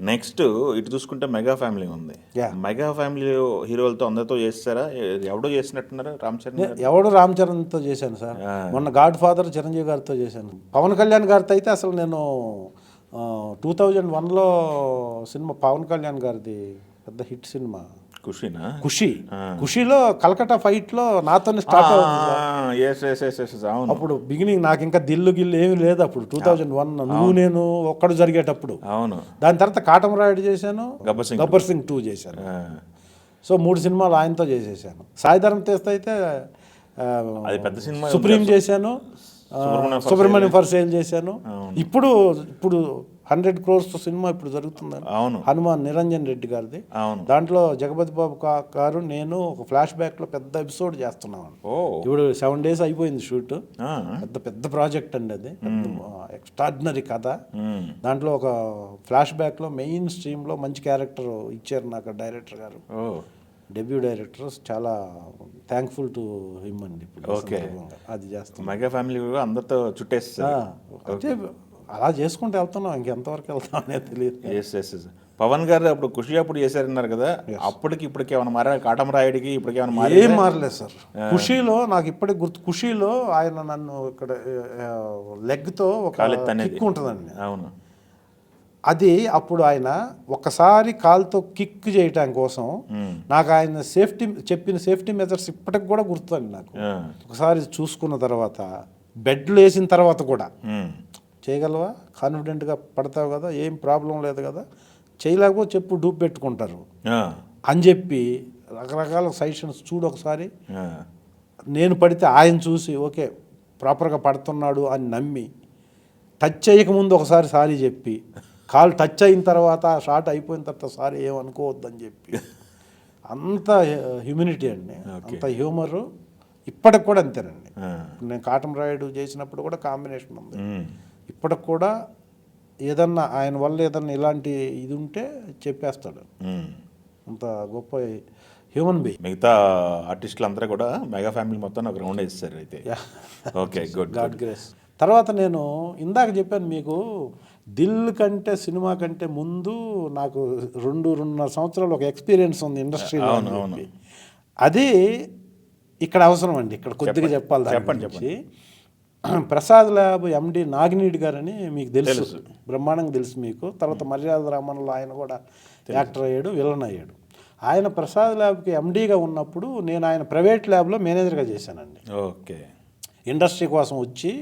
Next ఇటు చూసుకుంటే mega family ఉంది. Yeah. మెగా ఫ్యామిలీ హీరోలతో అందరితో చేస్తారా? ఎవడో చేసినట్టున్నారు రామ్ చరణ్ గారు. ఎవడు రామ్ చరణ్తో చేశాను సార్. మొన్న గాడ్ ఫాదర్ చిరంజీవి గారితో చేశాను. పవన్ కళ్యాణ్ గారితో అయితే అసలు నేను 2001లో సినిమా పవన్ కళ్యాణ్ గారిది పెద్ద హిట్ సినిమా ఖుషీనా? ఖుషీలో కలకట్టా ఫైట్లో నాతోనే స్టార్ట్ అవుతుంది. అవును. అప్పుడు బిగినింగ్ నాకు ఇంకా దిల్లు గిల్లు ఏమీ లేదు అప్పుడు 2001 నువ్వు నేను ఒక్కడు జరిగేటప్పుడు. అవును. దాని తర్వాత కాటమరాయుడు చేశాను, గబ్బర్ సింగ్ 2 చేశాను. సో 3 సినిమాలు ఆయనతో చేసేసాను. సాయిధరం తేస్త అయితే అది పెద్ద సినిమా. సుప్రీం చేశాను, సుబ్రహ్మణ్యం ఫర్ సేల్ చేశాను. ఇప్పుడు 100 crores సినిమా ఇప్పుడు జరుగుతుందని. అవును. హనుమాన్ నిరంజన్ రెడ్డి గారిది. అవును. దాంట్లో జగపతి బాబు గారు నేను ఒక ఫ్లాష్ బ్యాక్లో పెద్ద ఎపిసోడ్ చేస్తున్నాను. ఇప్పుడు 7 days అయిపోయింది షూట్. పెద్ద ప్రాజెక్ట్ అండి అది. ఎక్స్ట్రాడినరీ కథ. దాంట్లో ఒక ఫ్లాష్ బ్యాక్లో మెయిన్ స్ట్రీమ్లో మంచి క్యారెక్టర్ ఇచ్చారు నాకు డైరెక్టర్ గారు. Debut director. చాలా థ్యాంక్ఫుల్ టు హిమ్ అండి. ఓకే, అది చేస్తాం. మెగా ఫ్యామిలీ అందరితో చుట్టేస్తా అలా చేసుకుంటూ వెళ్తున్నాం. ఇంకెంతవరకు వెళ్తాం అనేది తెలియదు. పవన్ గారు అప్పుడు ఖుషి అప్పుడు చేశారన్నారు కదా, అప్పటికి ఇప్పటికి ఏమైనా మారా? కాటమరాయుడికి ఇప్పటికి ఏమైనా ఏం మారలేదు సార్. ఖుషీలో నాకు ఇప్పటికి గుర్తు. ఖుషీలో ఆయన నన్ను ఇక్కడ లెగ్తో ఒక కిక్ ఉంటుందండి. అవును. అది అప్పుడు ఆయన ఒక్కసారి కాలుతో కిక్ చేయటం కోసం నాకు ఆయన చెప్పిన సేఫ్టీ మెజర్స్ ఇప్పటికి కూడా గుర్తుంది నాకు. ఒకసారి చూసుకున్న తర్వాత బెడ్లు వేసిన తర్వాత కూడా చేయగలవా, కాన్ఫిడెంట్గా పడతావు కదా, ఏం ప్రాబ్లం లేదు కదా, చేయలేకపోతే చెప్పు డూప్ పెట్టుకుంటారు అని చెప్పి రకరకాల సజెషన్స్ చూడు ఒకసారి. నేను పడితే ఆయన చూసి ఓకే ప్రాపర్గా పడుతున్నాడు అని నమ్మి టచ్ చేయకముందు ఒకసారి సారీ చెప్పి, కాలు టచ్ అయిన తర్వాత షార్ట్ అయిపోయిన తర్వాత సారీ ఏమనుకోవద్దని చెప్పి, అంత హ్యూమినిటీ అండి, అంత హ్యూమరు. ఇప్పటికి కూడా అంతేనండి. నేను కాటమరాయుడు చేసినప్పుడు కూడా కాంబినేషన్ ఉంది. ఇప్పటికి కూడా ఏదన్నా ఆయన వల్ల ఏదన్నా ఇలాంటి ఇది ఉంటే చెప్పేస్తాడు. అంత గొప్ప హ్యూమన్ బీయింగ్. మిగతా ఆర్టిస్టులు అందరూ కూడా మెగా ఫ్యామిలీ మొత్తం ఒక రౌండ్ వేస్తారు అయితే. Okay, good. God grace. తర్వాత నేను ఇందాక చెప్పాను మీకు, దిల్ కంటే సినిమా కంటే ముందు నాకు 2.5 సంవత్సరాలు ఒక ఎక్స్పీరియన్స్ ఉంది ఇండస్ట్రీలో. అది ఇక్కడ అవసరం అండి. ఇక్కడ కొద్దిగా చెప్పాలి. చెప్పండి. ప్రసాద్ ల్యాబ్ ఎండి నాగినీడి గారని మీకు తెలుసు, బ్రహ్మాండంగా తెలుసు మీకు. తర్వాత మర్యాద రామన్లో ఆయన కూడా యాక్టర్ అయ్యాడు, విలన్ అయ్యాడు. ఆయన ప్రసాద్ ల్యాబ్కి ఎండీగా ఉన్నప్పుడు నేను ఆయన ప్రైవేట్ ల్యాబ్లో మేనేజర్గా చేశానండి. ఓకే. ఇండస్ట్రీ కోసం వచ్చి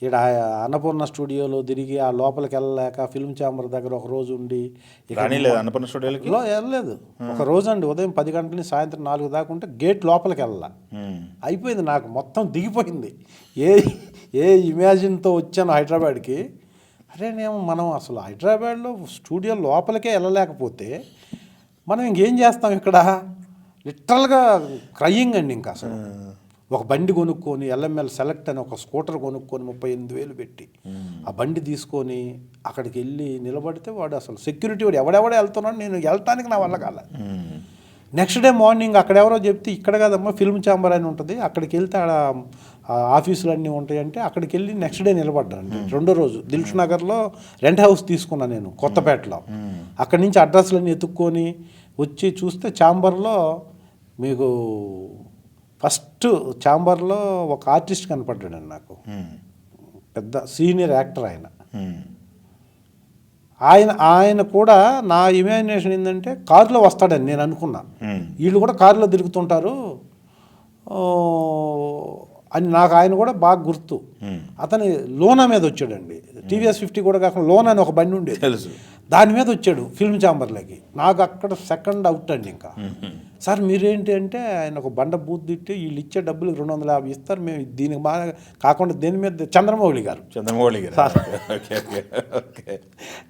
ఇక్కడ అన్నపూర్ణ స్టూడియోలో తిరిగి ఆ లోపలికి వెళ్ళలేక ఫిల్మ్ ఛాంబర్ దగ్గర ఒక రోజు ఉండి అన్నపూర్ణ స్టూడియోలో వెళ్ళలేదు. ఒక రోజు అండి, ఉదయం 10 గంటల నుంచి సాయంత్రం 4 దాకా ఉంటే గేట్ లోపలికి వెళ్ళాల. అయిపోయింది, నాకు మొత్తం దిగిపోయింది. ఏ ఇమాజిన్తో వచ్చాను హైదరాబాద్కి. అరే మనం అసలు హైదరాబాద్లో స్టూడియో లోపలికే వెళ్ళలేకపోతే మనం ఇంకేం చేస్తాం ఇక్కడ? లిటరల్గా క్రయింగ్ అండి. ఇంకా అసలు ఒక బండి కొనుక్కొని LML సెలెక్ట్ అని ఒక స్కూటర్ కొనుక్కొని 38,000 పెట్టి ఆ బండి తీసుకొని అక్కడికి వెళ్ళి నిలబడితే వాడు అసలు సెక్యూరిటీ వాడు ఎవడెవడో వెళ్తున్నాడు, నేను వెళ్ళటానికి నా వల్ల కాల. నెక్స్ట్ డే మార్నింగ్ అక్కడ ఎవరో చెప్తే ఇక్కడ కాదమ్మా ఫిల్మ్ ఛాంబర్ అని ఉంటుంది, అక్కడికి వెళ్తే ఆడ ఆఫీసులు అన్నీ ఉంటాయంటే అక్కడికి వెళ్ళి నెక్స్ట్ డే నిలబడ్డాను. రెండో రోజు దిల్ష్ నగర్లో రెంట్ హౌస్ తీసుకున్నాను నేను కొత్తపేటలో. అక్కడి నుంచి అడ్రస్లన్నీ ఎత్తుక్కొని వచ్చి చూస్తే ఛాంబర్లో మీకు ఫస్ట్ ఛాంబర్లో ఒక ఆర్టిస్ట్ కనపడ్డాడండి నాకు. పెద్ద సీనియర్ యాక్టర్ ఆయన కూడా నా ఇమాజినేషన్ ఏంటంటే కారులో వస్తాడని నేను అనుకున్నా. వీళ్ళు కూడా కారులో తిరుగుతుంటారు అని నాకు ఆయన కూడా బాగా గుర్తు. అతని లోనా మీద వచ్చాడండి. TVS 50 కూడా కాకుండా లోనా అని ఒక బండి ఉండేది, తెలుసు, దాని మీద వచ్చాడు ఫిల్మ్ ఛాంబర్లోకి. నాకు అక్కడ సెకండ్ అవుట్ అండి. ఇంకా సార్ మీరేంటి అంటే, ఆయన ఒక బండ బూత్ తిట్టి వీళ్ళు ఇచ్చే డబ్బులు 250 ఇస్తారు, మేము దీనికి బాగా కాకుండా దేని మీద చంద్రమౌళి గారు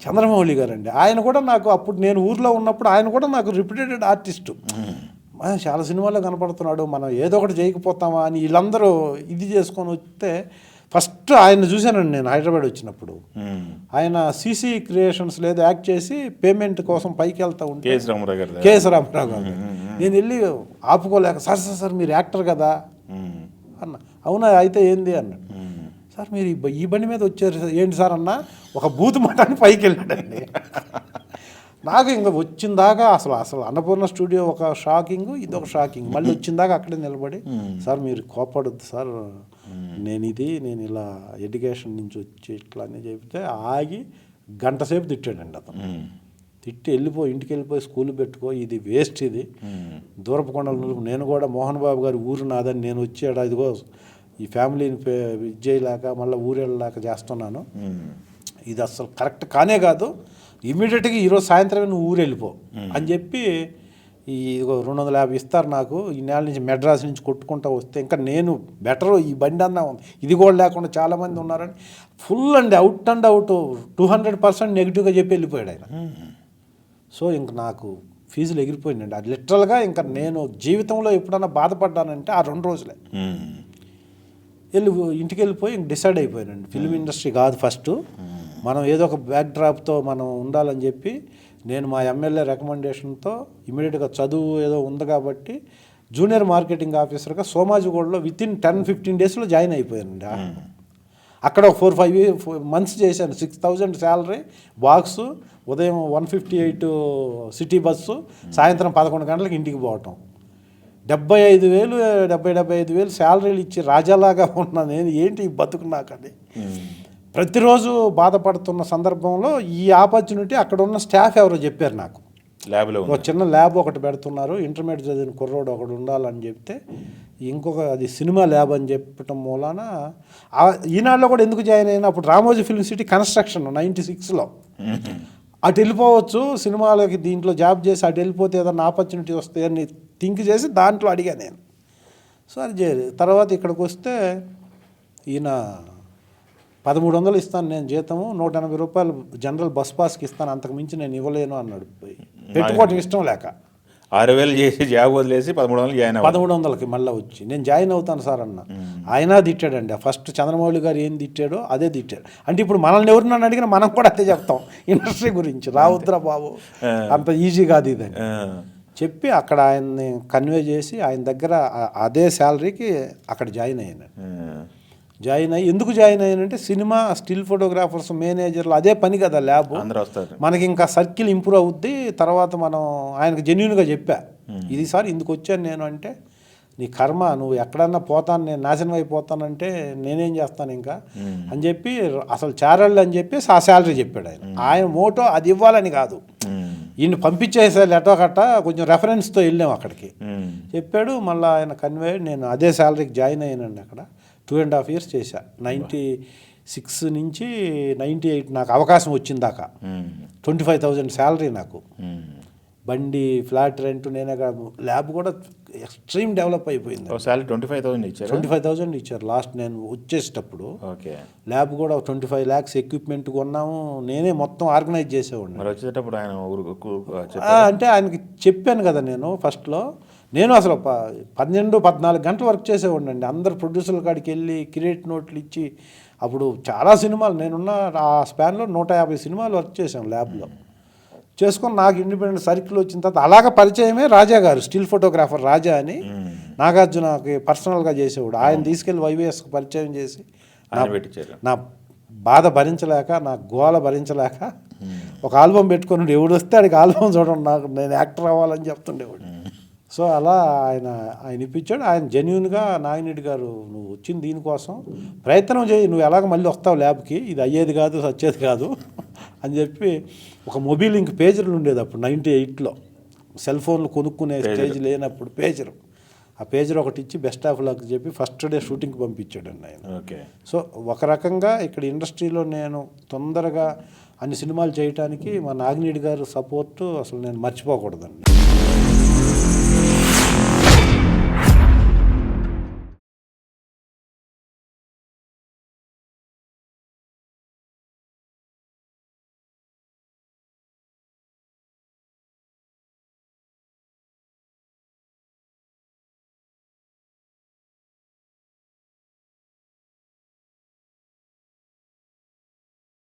చంద్రమౌళి గారు అండి. ఆయన కూడా నాకు అప్పుడు నేను ఊర్లో ఉన్నప్పుడు ఆయన కూడా నాకు రిప్యూటెడ్ ఆర్టిస్టు. చాలా సినిమాల్లో కనపడుతున్నాడు, మనం ఏదో ఒకటి చేయకపోతామా అని వీళ్ళందరూ ఇది చేసుకొని వస్తే ఫస్ట్ ఆయన చూశానండి నేను హైదరాబాద్ వచ్చినప్పుడు. ఆయన CC క్రియేషన్స్ లేదో యాక్ట్ చేసి పేమెంట్ కోసం పైకి వెళ్తా ఉంటే KS రామారావు గారు, నేను వెళ్ళి ఆపుకోలేక సార్ మీరు యాక్టర్ కదా అన్న. అవునా, అయితే ఏంది అన్నాడు. సార్ మీరు ఈ బండి మీద వచ్చారు ఏంటి సార్ అన్న, ఒక బూత్ మఠాన్ని పైకి వెళ్ళాడండి. నాకు ఇంకా వచ్చిందాకా అసలు అన్నపూర్ణ స్టూడియో ఒక షాకింగ్, ఇది ఒక షాకింగ్. మళ్ళీ వచ్చిందాకా అక్కడే నిలబడి, సార్ మీరు కోపడద్దు సార్, నేను ఇలా ఎడ్యుకేషన్ నుంచి వచ్చి ఇట్లా అని చెప్తే ఆగి గంట సేపు తిట్టాడండి అతను. తిట్టి ఇంటికి వెళ్ళిపోయి స్కూల్ పెట్టుకో, ఇది వేస్ట్, ఇది దూరపు కొండలు. నేను కూడా మోహన్ బాబు గారి ఊరు నాదని నేను వచ్చాడు, ఇదిగో ఈ ఫ్యామిలీని ఇది చేయలేక మళ్ళీ ఊరు వెళ్ళలేక చేస్తున్నాను, ఇది అసలు కరెక్ట్ కానే కాదు, ఇమీడియట్గా ఈరోజు సాయంత్రమే నువ్వు ఊరు వెళ్ళిపో అని చెప్పి ఈ 250 ఇస్తారు నాకు, ఈ నెల నుంచి మెడ్రాస్ నుంచి కొట్టుకుంటూ వస్తే ఇంకా నేను బెటర్ ఈ బండి అన్నా ఉంది, ఇది కూడా లేకుండా చాలామంది ఉన్నారని ఫుల్ అండి అవుట్ 200% నెగిటివ్గా చెప్పి వెళ్ళిపోయాడు ఆయన. సో ఇంక నాకు ఫీజులు ఎగిరిపోయిందండి. అది లిటరల్గా ఇంకా నేను జీవితంలో ఎప్పుడన్నా బాధపడ్డానంటే ఆ 2 రోజులే. ఇంటికి వెళ్ళిపోయి ఇంక డిసైడ్ అయిపోయానండి, ఫిల్మ్ ఇండస్ట్రీ కాదు ఫస్ట్, మనం ఏదో ఒక బ్యాక్ డ్రాప్తో మనం ఉండాలని చెప్పి నేను మా ఎమ్మెల్యే రికమెండేషన్తో ఇమీడియట్గా చదువు ఏదో ఉంది కాబట్టి జూనియర్ మార్కెటింగ్ ఆఫీసర్గా సోమాజిగూడలో వితిన్ 10-15 డేస్లో జాయిన్ అయిపోయానండి. అక్కడ 4-5 months చేశాను. 6,000 శాలరీ, బాక్సు, ఉదయం 158 సిటీ బస్సు, సాయంత్రం 11 గంటలకు ఇంటికి పోవటం. 75,000 శాలరీలు ఇచ్చి రాజాలాగా ఉన్నా నేను, ఏంటి ఈ బతుకు నాకని ప్రతిరోజు బాధపడుతున్న సందర్భంలో ఈ ఆపర్చునిటీ అక్కడ ఉన్న స్టాఫ్ ఎవరో చెప్పారు నాకు, ల్యాబ్లో ఒక చిన్న ల్యాబ్ ఒకటి పెడుతున్నారు, ఇంటర్మీడియట్ చదివిన కుర్రోడు ఒకడు ఉండాలని చెప్తే, ఇంకొక అది సినిమా ల్యాబ్ అని చెప్పటం మూలాన ఈనాడులో కూడా ఎందుకు జాయిన్ అయినా, అప్పుడు రామోజీ ఫిల్మ్ సిటీ కన్స్ట్రక్షన్ 96లో అటు వెళ్ళిపోవచ్చు సినిమాలకి, దీంట్లో జాబ్ చేసి అటు వెళ్ళిపోతే ఏదన్నా ఆపర్చునిటీ వస్తాయని థింక్ చేసి దాంట్లో అడిగా నేను. సో అది చేయలేదు. తర్వాత ఇక్కడికి వస్తే ఈయన 1,300 ఇస్తాను నేను జీతము, 180 రూపాయలు జనరల్ బస్ పాస్కి ఇస్తాను, అంతకు మించి నేను ఇవ్వలేను అన్నాడు. పెట్టుకోవటం ఇష్టం లేక 6,000 చేసి జాబ్ వదిలేసి 1,300 జాయిన్ 1,300కి మళ్ళీ వచ్చి నేను జాయిన్ అవుతాను సార్ అన్న. ఆయన తిట్టాడండి. ఫస్ట్ చంద్రమౌళి గారు ఏం తిట్టాడో అదే తిట్టాడు. అంటే ఇప్పుడు మనల్ని ఎవరు నన్ను అడిగినా మనం కూడా అదే చెప్తాం ఇండస్ట్రీ గురించి, రావుద్రా బాబు అంత ఈజీ కాదు ఇదని చెప్పి అక్కడ ఆయన్ని కన్వే చేసి ఆయన దగ్గర అదే శాలరీకి అక్కడ జాయిన్ అయ్యాను. జాయిన్ అయ్యి ఎందుకు జాయిన్ అయ్యానంటే, సినిమా స్టిల్ ఫోటోగ్రాఫర్స్, మేనేజర్లు అదే పని కదా ల్యాబ్, మనకి ఇంకా సర్కిల్ ఇంప్రూవ్ అవుద్ది. తర్వాత మనం ఆయనకు జెన్యున్గా చెప్పా, ఇది సార్ ఇందుకు వచ్చాను నేను అంటే, నీ కర్మ, నువ్వు ఎక్కడన్నా పోతాను, నేను నాశనం అయిపోతానంటే నేనేం చేస్తాను ఇంకా అని చెప్పి అసలు చేరాలి అని చెప్పేసి ఆ శాలరీ చెప్పాడు ఆయన. ఆయన మోటో అది ఇవ్వాలని కాదు, ఈయన పంపించేసారు లెటో కట్ట, కొంచెం రెఫరెన్స్తో వెళ్ళాం అక్కడికి, చెప్పాడు. మళ్ళీ ఆయన కన్వే, నేను అదే శాలరీకి జాయిన్ అయ్యానండి. అక్కడ 2.5 years చేశా. 96 నుంచి 98 నాకు అవకాశం వచ్చిందాకా 25,000 శాలరీ నాకు, బండి, ఫ్లాట్ రెంట్ నేనే కాదు, ల్యాబ్ కూడా ఎక్స్ట్రీమ్ డెవలప్ అయిపోయింది. శాలరీ 25,000 ఇచ్చారు లాస్ట్ నేను వచ్చేసేటప్పుడు. ల్యాబ్ కూడా 25 lakhs ఎక్విప్మెంట్ కొన్నాము, నేనే మొత్తం ఆర్గనైజ్ చేసేవాడిని. వచ్చేటప్పుడు ఆయన అంటే ఆయనకి చెప్పాను కదా నేను ఫస్ట్లో, నేను అసలు 12-14 గంటలు వర్క్ చేసేవాడిని అండి. అందరు ప్రొడ్యూసర్ల కాడికి వెళ్ళి క్రియేట్ నోట్లు ఇచ్చి, అప్పుడు చాలా సినిమాలు నేనున్న ఆ స్పాన్లో 150 సినిమాలు వర్క్ చేశాను ల్యాబ్లో చేసుకొని, నాకు ఇండిపెండెంట్ సర్కిల్ వచ్చిన తర్వాత అలాగ పరిచయమే రాజా గారు, స్టిల్ ఫోటోగ్రాఫర్ రాజా అని నాగార్జునకి పర్సనల్గా చేసేవాడు. ఆయన తీసుకెళ్ళి వైవిఎస్కి పరిచయం చేసి నా బాధ భరించలేక, నా గోల భరించలేక ఒక ఆల్బమ్ పెట్టుకుని ఎవడు వస్తే ఆడికి ఆల్బమ్ చూడండి, నాకు నేను యాక్టర్ అవ్వాలని చెప్తుండేవాడు. సో అలా ఆయన ఇప్పించాడు. ఆయన జెన్యున్గా, నాగిరెడ్డి గారు నువ్వు వచ్చింది దీనికోసం, ప్రయత్నం చేయి, నువ్వు ఎలాగ మళ్ళీ వస్తావు ల్యాబ్కి, ఇది అయ్యేది కాదు సచ్చేది కాదు అని చెప్పి, ఒక మొబైల్ ఇంక పేజర్లు ఉండేది అప్పుడు 98లో, సెల్ ఫోన్లు కొనుక్కునే స్టేజ్ లేనప్పుడు పేజరు, ఆ పేజర్ ఒకటి ఇచ్చి బెస్ట్ ఆఫ్ లక్ చెప్పి ఫస్ట్ డే షూటింగ్కి పంపించాడండి ఆయన. సో ఒక రకంగా ఇక్కడ ఇండస్ట్రీలో నేను తొందరగా అన్ని సినిమాలు చేయడానికి మా నాగిరెడ్డి గారు సపోర్టు అసలు నేను మర్చిపోకూడదండి.